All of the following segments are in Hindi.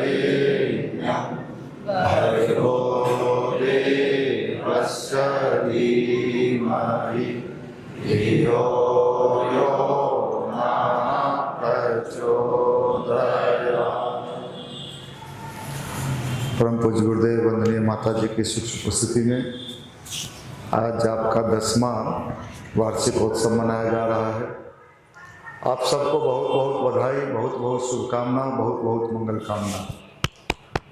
वरेण्यं भर्गो देवस्य धीमहि धियो यो नः प्रचोदयात्। परम पूज्य गुरुदेव, वंदनीय माता जी की सूक्ष्म उपस्थिति में आज आपका 10वां वार्षिकोत्सव मनाया जा रहा है। आप सबको बहुत बहुत बधाई, बहुत बहुत शुभकामना, बहुत बहुत मंगल कामना।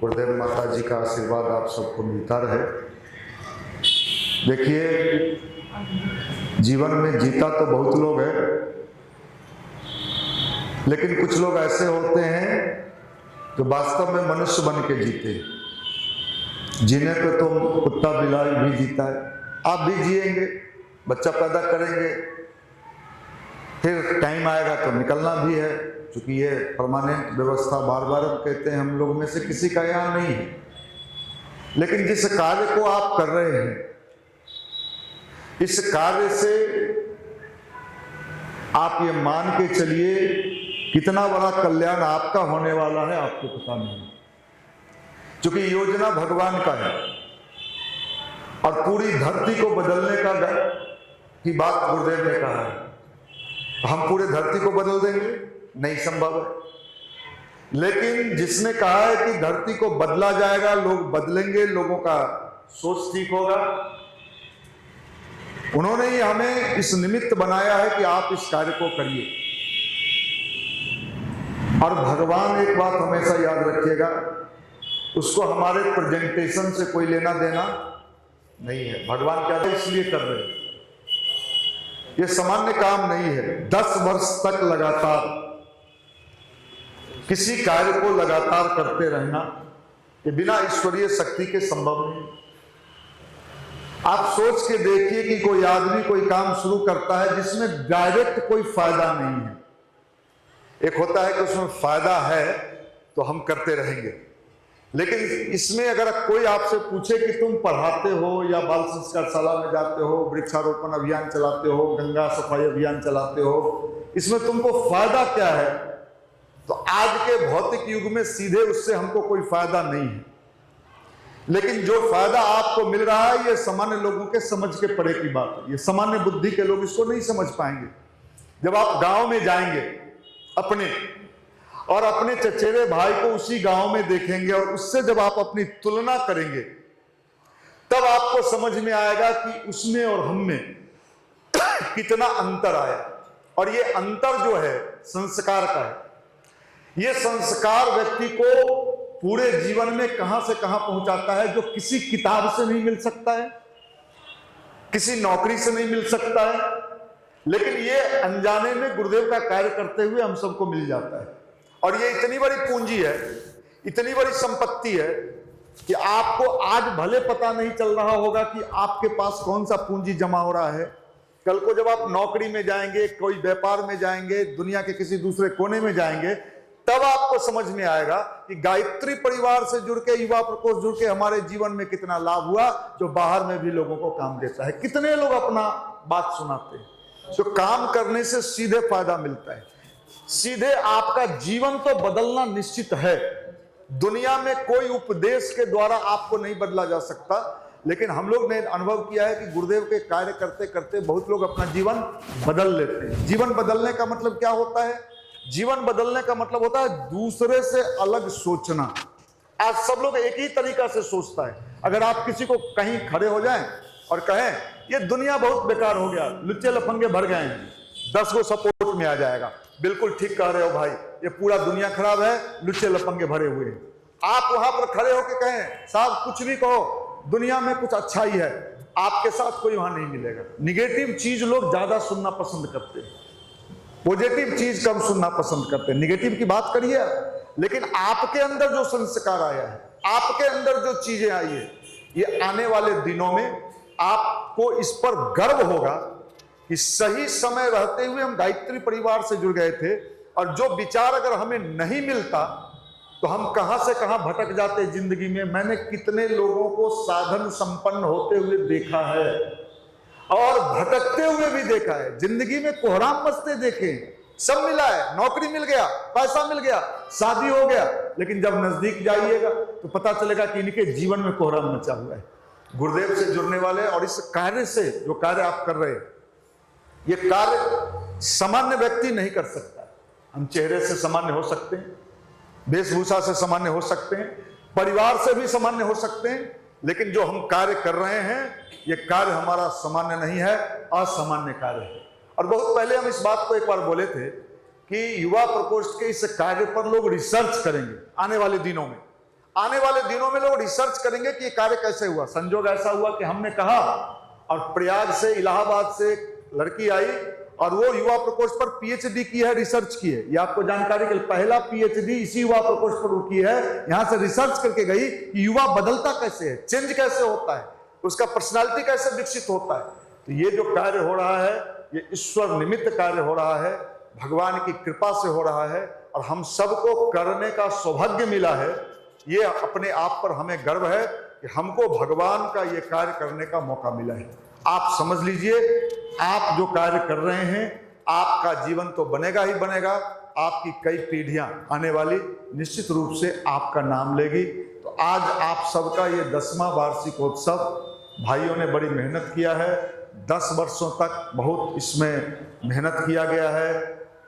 गुरुदेव माता जी का आशीर्वाद आप सबको मिलता रहे। देखिए, जीवन में जीता तो बहुत लोग हैं, लेकिन कुछ लोग ऐसे होते हैं जो वास्तव में मनुष्य बन के जीते। जीने पे तो कुत्ता बिलाई भी जीता है, आप भी जिएंगे, बच्चा पैदा करेंगे, फिर टाइम आएगा तो निकलना भी है, क्योंकि ये परमानेंट व्यवस्था बार बार कहते हैं हम लोग में से किसी का यहाँ नहीं है। लेकिन जिस कार्य को आप कर रहे हैं, इस कार्य से आप ये मान के चलिए कितना बड़ा कल्याण आपका होने वाला है, आपको पता नहीं। क्योंकि योजना भगवान का है और पूरी धरती को बदलने की बात गुरुदेव ने कहा है। हम पूरे धरती को बदल देंगे, नहीं संभव है। लेकिन जिसने कहा है कि धरती को बदला जाएगा, लोग बदलेंगे, लोगों का सोच ठीक होगा, उन्होंने ही हमें इस निमित्त बनाया है कि आप इस कार्य को करिए। और भगवान, एक बात हमेशा याद रखिएगा, उसको हमारे प्रेजेंटेशन से कोई लेना देना नहीं है। भगवान क्या इसलिए कर रहे हैं, ये सामान्य काम नहीं है। 10 वर्ष तक लगातार किसी कार्य को लगातार करते रहना, ये बिना ईश्वरीय शक्ति के संभव नहीं। आप सोच के देखिए कि कोई आदमी कोई काम शुरू करता है जिसमें डायरेक्ट कोई फायदा नहीं है। एक होता है कि उसमें फायदा है तो हम करते रहेंगे, लेकिन इसमें अगर कोई आपसे पूछे कि तुम पढ़ाते हो या बाल संस्कारशाला में जाते हो, वृक्षारोपण अभियान चलाते हो, गंगा सफाई अभियान चलाते हो, इसमें तुमको फायदा क्या है, तो आज के भौतिक युग में सीधे उससे हमको कोई फायदा नहीं है। लेकिन जो फायदा आपको मिल रहा है, ये सामान्य लोगों के समझ के परे की बात है। ये सामान्य बुद्धि के लोग इसको नहीं समझ पाएंगे। जब आप गांव में जाएंगे अपने, और अपने चचेरे भाई को उसी गांव में देखेंगे और उससे जब आप अपनी तुलना करेंगे, तब आपको समझ में आएगा कि उसमें और हम में कितना अंतर आया। और ये अंतर जो है संस्कार का है। ये संस्कार व्यक्ति को पूरे जीवन में कहां से कहां पहुंचाता है, जो किसी किताब से नहीं मिल सकता है, किसी नौकरी से नहीं मिल सकता है, लेकिन ये अनजाने में गुरुदेव का कार्य करते हुए हम सबको मिल जाता है। और ये इतनी बड़ी पूंजी है, इतनी बड़ी संपत्ति है कि आपको आज भले पता नहीं चल रहा होगा कि आपके पास कौन सा पूंजी जमा हो रहा है। कल को जब आप नौकरी में जाएंगे, कोई व्यापार में जाएंगे, दुनिया के किसी दूसरे कोने में जाएंगे, तब आपको समझ में आएगा कि गायत्री परिवार से जुड़ के, युवा प्रकोष्ठ जुड़ के हमारे जीवन में कितना लाभ हुआ, जो बाहर में भी लोगों को काम देता है। कितने लोग अपना बात सुनाते हैं, जो काम करने से सीधे फायदा मिलता है। सीधे आपका जीवन तो बदलना निश्चित है। दुनिया में कोई उपदेश के द्वारा आपको नहीं बदला जा सकता, लेकिन हम लोग ने अनुभव किया है कि गुरुदेव के कार्य करते करते बहुत लोग अपना जीवन बदल लेते हैं। जीवन बदलने का मतलब क्या होता है? जीवन बदलने का मतलब होता है दूसरे से अलग सोचना। आज सब लोग एक ही तरीका से सोचता है। अगर आप किसी को कहीं खड़े हो जाएं और कहें ये दुनिया बहुत बेकार हो गया, लुच्चे लफंगे भर गए हैं, 10 को सपोर्ट में आ जाएगा। बिल्कुल ठीक कह रहे हो भाई, ये पूरा दुनिया खराब है, लुच्चे लफंगे भरे हुए हैं। आप वहां पर खड़े होकर कहें साहब कुछ भी कहो, दुनिया में कुछ अच्छा ही है, आपके साथ कोई वहां नहीं मिलेगा। निगेटिव चीज लोग ज्यादा सुनना पसंद करते हैं, पॉजिटिव चीज कम सुनना पसंद करते हैं। निगेटिव की बात करिए, लेकिन आपके अंदर जो संस्कार आया है, आपके अंदर जो चीजें आई है, ये आने वाले दिनों में आपको इस पर गर्व होगा कि सही समय रहते हुए हम गायत्री परिवार से जुड़ गए थे, और जो विचार अगर हमें नहीं मिलता तो हम कहां से कहां भटक जाते जिंदगी में। मैंने कितने लोगों को साधन संपन्न होते हुए देखा है और भटकते हुए भी देखा है। जिंदगी में कोहराम मचते देखे, सब मिला है, नौकरी मिल गया, पैसा मिल गया, शादी हो गया, लेकिन जब नजदीक जाइएगा तो पता चलेगा कि इनके जीवन में कोहराम मचा हुआ है। गुरुदेव से जुड़ने वाले और इस कार्य से, जो कार्य आप कर रहे हैं, ये कार्य सामान्य व्यक्ति नहीं कर सकता। हम चेहरे से सामान्य हो सकते हैं, वेशभूषा से सामान्य हो सकते हैं, परिवार से भी सामान्य हो सकते हैं, लेकिन जो हम कार्य कर रहे हैं ये कार्य हमारा सामान्य नहीं है, असामान्य कार्य है। और बहुत पहले हम इस बात को एक बार बोले थे कि युवा प्रकोष्ठ के इस कार्य पर लोग रिसर्च करेंगे। आने वाले दिनों में लोग रिसर्च करेंगे कि ये कार्य कैसे हुआ। संजोग ऐसा हुआ कि हमने कहा और प्रयाग से, इलाहाबाद से लड़की आई और वो युवा प्रकोष्ठ पर पीएचडी की है, रिसर्च की है। ये आपको जानकारी के लिए, पहला पीएचडी इसी युवा प्रकोष्ठ पर वो की है। यहां से रिसर्च करके गई कि युवा बदलता कैसे है, चेंज कैसे होता है, उसका पर्सनालिटी कैसे विकसित होता है। तो ये जो कार्य हो रहा है ये ईश्वर निमित्त कार्य हो रहा है, भगवान की कृपा से हो रहा है और हम सबको करने का सौभाग्य मिला है। ये अपने आप पर हमें गर्व है कि हमको भगवान का ये कार्य करने का मौका मिला है। आप समझ लीजिए, आप जो कार्य कर रहे हैं, आपका जीवन तो बनेगा ही बनेगा, आपकी कई पीढ़ियां आने वाली निश्चित रूप से आपका नाम लेगी। तो आज आप सबका ये 10वां वार्षिकोत्सव, भाइयों ने बड़ी मेहनत किया है, 10 वर्षों तक बहुत इसमें मेहनत किया गया है,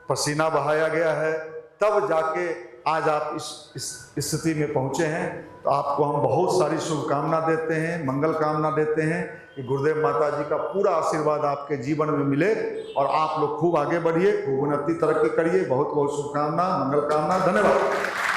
पसीना बहाया गया है, तब जाके आज आप इस स्थिति में पहुंचे हैं। तो आपको हम बहुत सारी शुभकामना देते हैं, मंगल कामना देते हैं कि गुरुदेव माता जी का पूरा आशीर्वाद आपके जीवन में मिले और आप लोग खूब आगे बढ़िए, खूब उन्नति तरक्की करिए। बहुत बहुत शुभकामना, मंगल कामना, धन्यवाद।